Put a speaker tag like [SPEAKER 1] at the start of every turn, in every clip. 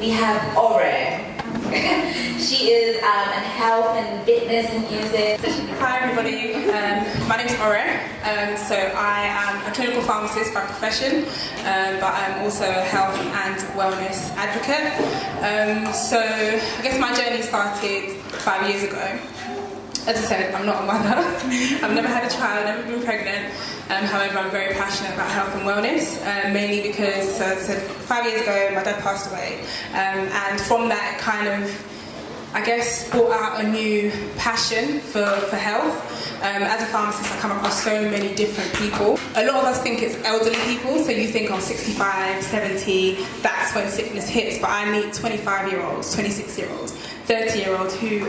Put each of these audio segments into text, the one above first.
[SPEAKER 1] we have Ore. She is in health and fitness and music.
[SPEAKER 2] Hi everybody, my name is Ore. So I am a clinical pharmacist by profession, but I'm also a health and wellness advocate. So I guess my journey started 5 years ago. As I said, I'm not a mother. I've never had a child, never been pregnant. However, I'm very passionate about health and wellness, mainly because, as I said, 5 years ago, my dad passed away. And from that, it kind of, I guess, brought out a new passion for health. As a pharmacist, I come across so many different people. A lot of us think it's elderly people, so you think, 65, 70, that's when sickness hits. But I meet 25-year-olds, 26-year-olds, 30-year-olds who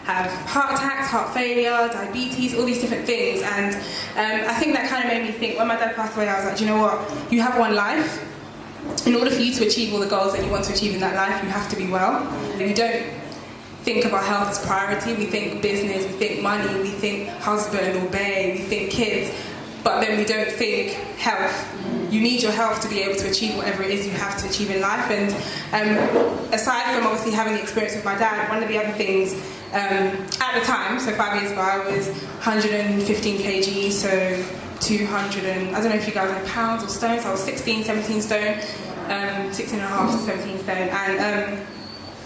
[SPEAKER 2] have heart attacks, heart failure, diabetes, all these different things. And I think that kind of made me think, when my dad passed away, I was like, do you know what? You have one life. In order for you to achieve all the goals that you want to achieve in that life, you have to be well. We don't think of our health as priority. We think business, we think money, we think husband or bae, we think kids, but then we don't think health. You need your health to be able to achieve whatever it is you have to achieve in life. And aside from obviously having the experience with my dad, one of the other things at the time, so 5 years ago, I was 115 kg, so 200 and, I don't know if you guys know pounds or stones, so I was 16, 17 stone, 16 and a half to 17 stone, and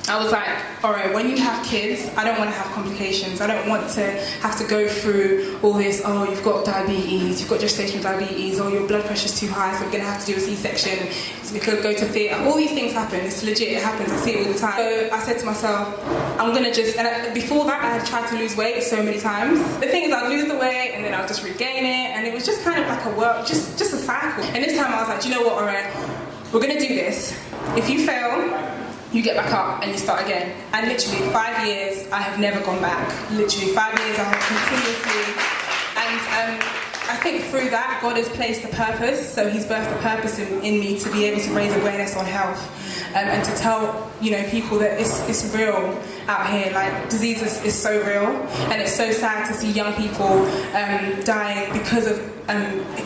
[SPEAKER 2] I was like, alright, when you have kids, I don't want to have complications. I don't want to have to go through all this, oh, you've got diabetes, you've got gestational diabetes, or your blood pressure's too high, so we're going to have to do a C-section, we could go to theatre. All these things happen, it's legit, it happens, I see it all the time. So I said to myself, I'm going to just, before that I had tried to lose weight so many times. The thing is, I'd lose the weight, and then I'd just regain it, and it was just kind of like a work, just a cycle. And this time I was like, do you know what, alright, we're going to do this. If you fail, you get back up and you start again. And literally 5 years, I have never gone back. Literally 5 years, I have continuously. And I think through that, God has placed a purpose. So He's birthed a purpose in me to be able to raise awareness on health and to tell people that it's real out here. Like, disease is so real, and it's so sad to see young people dying because of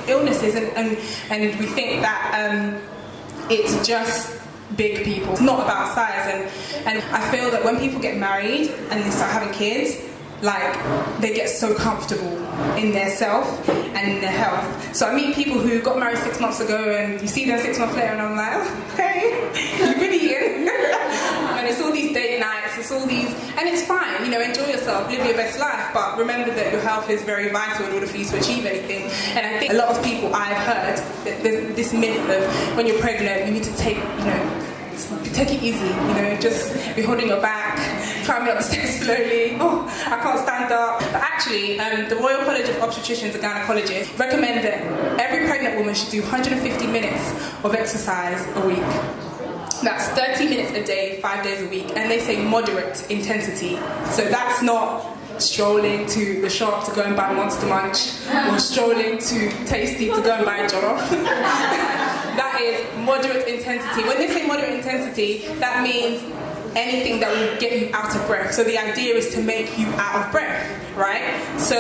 [SPEAKER 2] illnesses. And we think that it's just big people. It's not about size, and I feel that when people get married and they start having kids, like, they get so comfortable in their self and in their health. So I meet people who got married 6 months ago, and you see them 6 months later, and I'm like, oh, okay, you've been eating. And it's all these date nights, it's all these, and it's fine, enjoy yourself, live your best life, but remember that your health is very vital in order for you to achieve anything. And I think a lot of people, I've heard that there's this myth of when you're pregnant, you need to take it easy, just be holding your back, climbing up the stairs slowly, oh, I can't stand up. But actually, the Royal College of Obstetricians and Gynecologists recommend that every pregnant woman should do 150 minutes of exercise a week. That's 30 minutes a day, 5 days a week, and they say moderate intensity. So that's not strolling to the shop to go and buy Monster Munch, or strolling to Tasty to go and buy a jollof. That is moderate intensity. When they say moderate intensity, that means anything that will get you out of breath. So the idea is to make you out of breath, right? So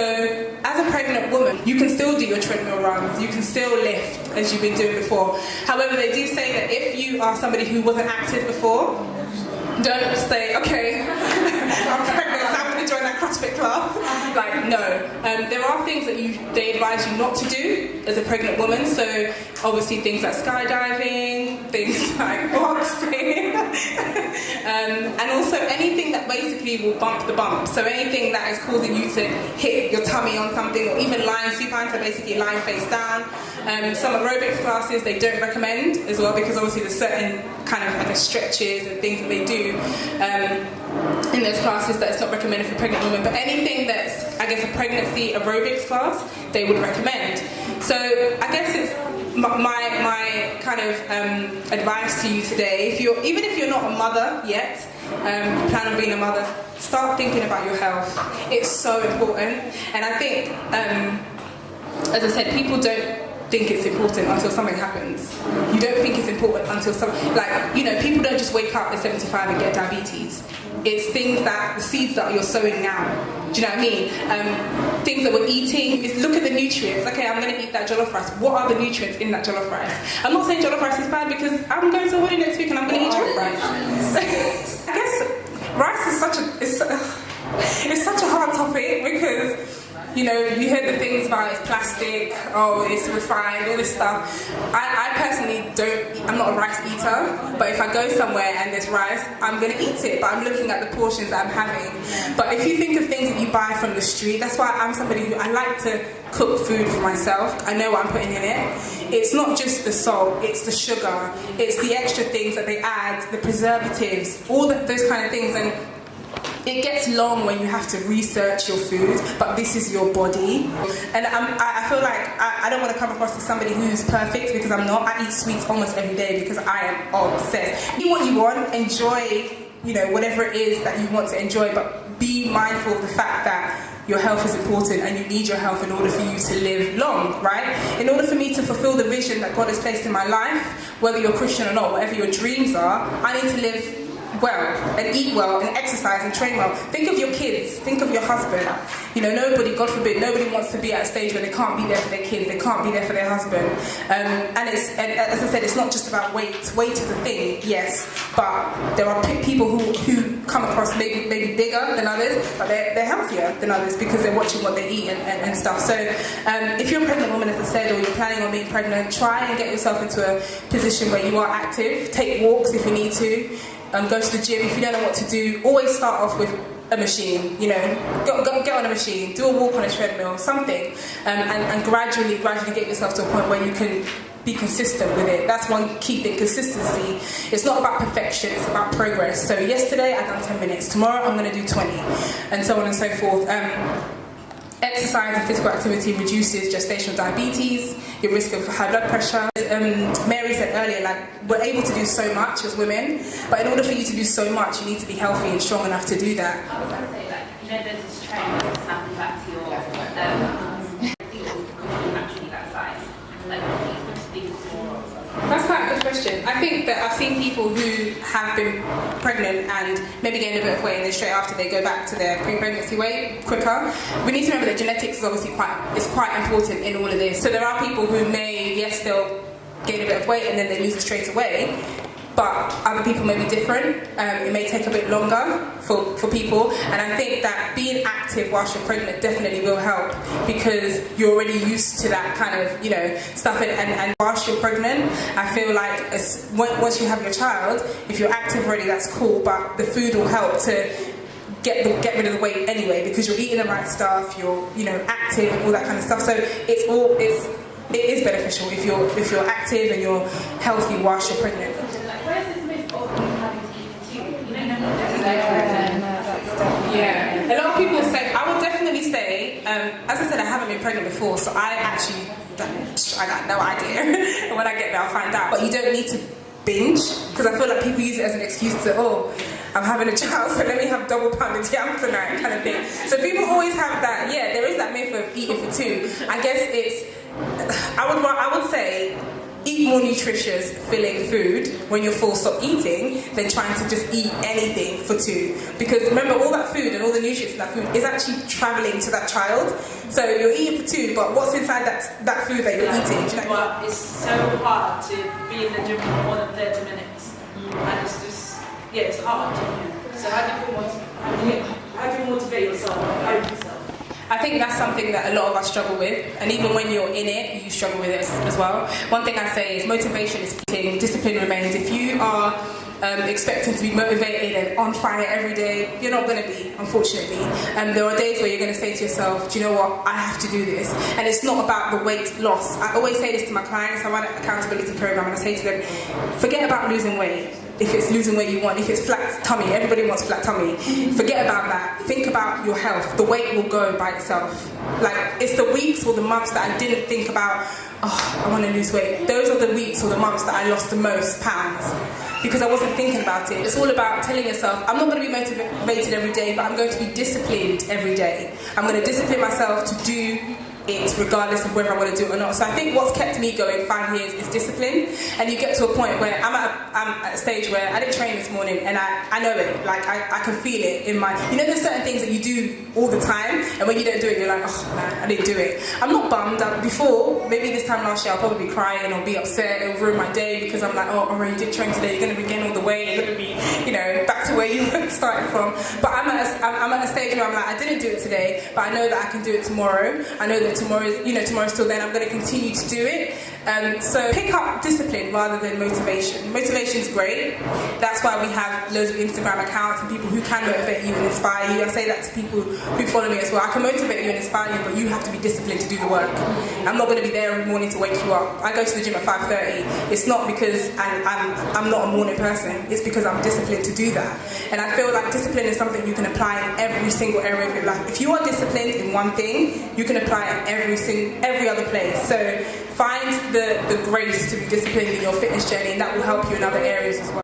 [SPEAKER 2] as a pregnant woman, you can still do your treadmill runs, you can still lift as you've been doing before. However, they do say that if you are somebody who wasn't active before, don't say, okay, I'm pregnant, so I'm going to join that CrossFit class. Like, no. There are things that they advise you not to do as a pregnant woman. So obviously things like skydiving, things like boxing, and also anything that basically will bump the bump. So anything that is causing you to hit your tummy on something, or even lying supine, so basically lying face down. Some aerobics classes they don't recommend as well, because obviously there's certain kind of stretches and things that they do in those classes that it's not recommended for pregnant women. But anything that's, I guess, a pregnancy aerobics class, they would recommend. So I guess it's my kind of advice to you today. Even if you're not a mother yet, you plan on being a mother, start thinking about your health. It's so important. And I think, as I said, people don't think it's important until something happens. You don't think it's important until something, people don't just wake up at 75 and get diabetes. It's things that, the seeds that you're sowing now. Do you know what I mean? Things that we're eating, is look at the nutrients. Okay, I'm going to eat that jollof rice. What are the nutrients in that jollof rice? I'm not saying jollof rice is bad because I'm going to a wedding next week and I'm going to eat jollof rice. I guess rice is it's such a hard topic because, you know, you hear the things about it's plastic, oh, it's refined, all this stuff. I personally I'm not a rice eater, but if I go somewhere and there's rice, I'm going to eat it, but I'm looking at the portions that I'm having. But if you think of things that you buy from the street, that's why I'm somebody who, I like to cook food for myself. I know what I'm putting in it. It's not just the salt, it's the sugar, it's the extra things that they add, the preservatives, all those kind of things. And it gets long when you have to research your food, but this is your body. And I feel like I don't want to come across as somebody who's perfect, because I'm not. I eat sweets almost every day because I am obsessed. Eat what you want, enjoy, you know, whatever it is that you want to enjoy, but be mindful of the fact that your health is important and you need your health in order for you to live long, right? In order for me to fulfill the vision that God has placed in my life, whether you're Christian or not, whatever your dreams are, I need to live well and eat well and exercise and train well. Think of your kids, think of your husband. You know, nobody, God forbid, nobody wants to be at a stage where they can't be there for their kids, they can't be there for their husband. And as I said, it's not just about weight. Weight is a thing, yes, but there are people who come across maybe bigger than others, but they're healthier than others because they're watching what they eat and stuff. So if you're a pregnant woman, as I said, or you're planning on being pregnant, try and get yourself into a position where you are active. Take walks if you need to. Go to the gym. If you don't know what to do, always start off with a machine, you know, get on a machine, do a walk on a treadmill, something, and gradually get yourself to a point where you can be consistent with it. That's one key thing, consistency. It's not about perfection, it's about progress. So yesterday I done 10 minutes, tomorrow I'm going to do 20, and so on and so forth. Exercise and physical activity reduces gestational diabetes, your risk of high blood pressure. Mary said earlier, like, we're able to do so much as women, but in order for you to do so much, you need to be healthy and strong enough to do that.
[SPEAKER 3] I was going to say, like, you know, there's this trend of snapping back to your naturally that size. Like,
[SPEAKER 2] that's quite a good question. I think that I've seen people who have been pregnant and maybe gained a bit of weight, and then straight after they go back to their pre-pregnancy weight quicker. We need to remember that genetics is obviously quite important in all of this. So there are people who may, yes, they'll gain a bit of weight and then they lose it straight away. But other people may be different. It may take a bit longer for people, and I think that being active whilst you're pregnant definitely will help, because you're already used to that kind of, you know, stuff. And whilst you're pregnant, I feel like once you have your child, if you're active already, that's cool. But the food will help to get rid of the weight anyway, because you're eating the right stuff, you're, you know, active and all that kind of stuff. So it is beneficial if you're active and you're healthy whilst you're pregnant. Yeah, a lot of people say, I would definitely say, as I said, I haven't been pregnant before, so I got no idea. And when I get there, I'll find out. But you don't need to binge, because I feel like people use it as an excuse to, oh, I'm having a child, so let me have double pounded yam tonight, kind of thing. So people always have that, yeah, there is that myth of eating for two. I guess I would say, eat more nutritious, filling food when you're full, stop eating, than trying to just eat anything for two. Because remember, all that food and all the nutrients in that food is actually travelling to that child. So you're eating for two, but what's inside that food that you're eating? Do you know what I mean?
[SPEAKER 4] But it's so hard to be in the gym for more than 30 minutes. And it's just, yeah, it's hard. So how do you motivate yourself? How do you yourself?
[SPEAKER 2] I think that's something that a lot of us struggle with, and even when you're in it, you struggle with it as well. One thing I say is motivation is fleeting, discipline remains. If you are expecting to be motivated and on fire every day, you're not going to be, unfortunately. There are days where you're going to say to yourself, do you know what, I have to do this. And it's not about the weight loss. I always say this to my clients. I run an accountability program, and I say to them, forget about losing weight. If it's losing weight you want, if it's flat tummy, everybody wants flat tummy. Forget about that. Think about your health. The weight will go by itself. Like, it's the weeks or the months that I didn't think about, oh, I want to lose weight. Those are the weeks or the months that I lost the most pounds, because I wasn't thinking about it. It's all about telling yourself, I'm not going to be motivated every day, but I'm going to be disciplined every day. I'm going to discipline myself to do it regardless of whether I want to do it or not. So I think what's kept me going 5 years is discipline. And you get to a point where I'm at a stage where I didn't train this morning, and I know it, like I can feel it in my, you know, there's certain things that you do all the time, and when you don't do it, you're like, oh man, I didn't do it. I'm not bummed. Before, maybe this time last year, I'll probably be crying or be upset, it'll ruin my day, because I'm like, oh, alright, you did train today, you're going to regain all the weight, you're going to be, you know, back to where you started from. But I'm at a stage where I'm like, I didn't do it today, but I know that I can do it tomorrow. I know that tomorrow's still then, I'm going to continue to do it. So pick up discipline rather than motivation. Motivation's great. That's why we have loads of Instagram accounts and people who can motivate you and inspire you. I say that to people who follow me as well. I can motivate you and inspire you, but you have to be disciplined to do the work. I'm not going to be there every morning to wake you up. I go to the gym at 5:30. It's not because I'm not a morning person. It's because I'm disciplined to do that. And I feel like discipline is something you can apply in every single area of your life. If you are disciplined in one thing, you can apply it in every other place. So find the grace to be disciplined in your fitness journey, and that will help you in other areas as well.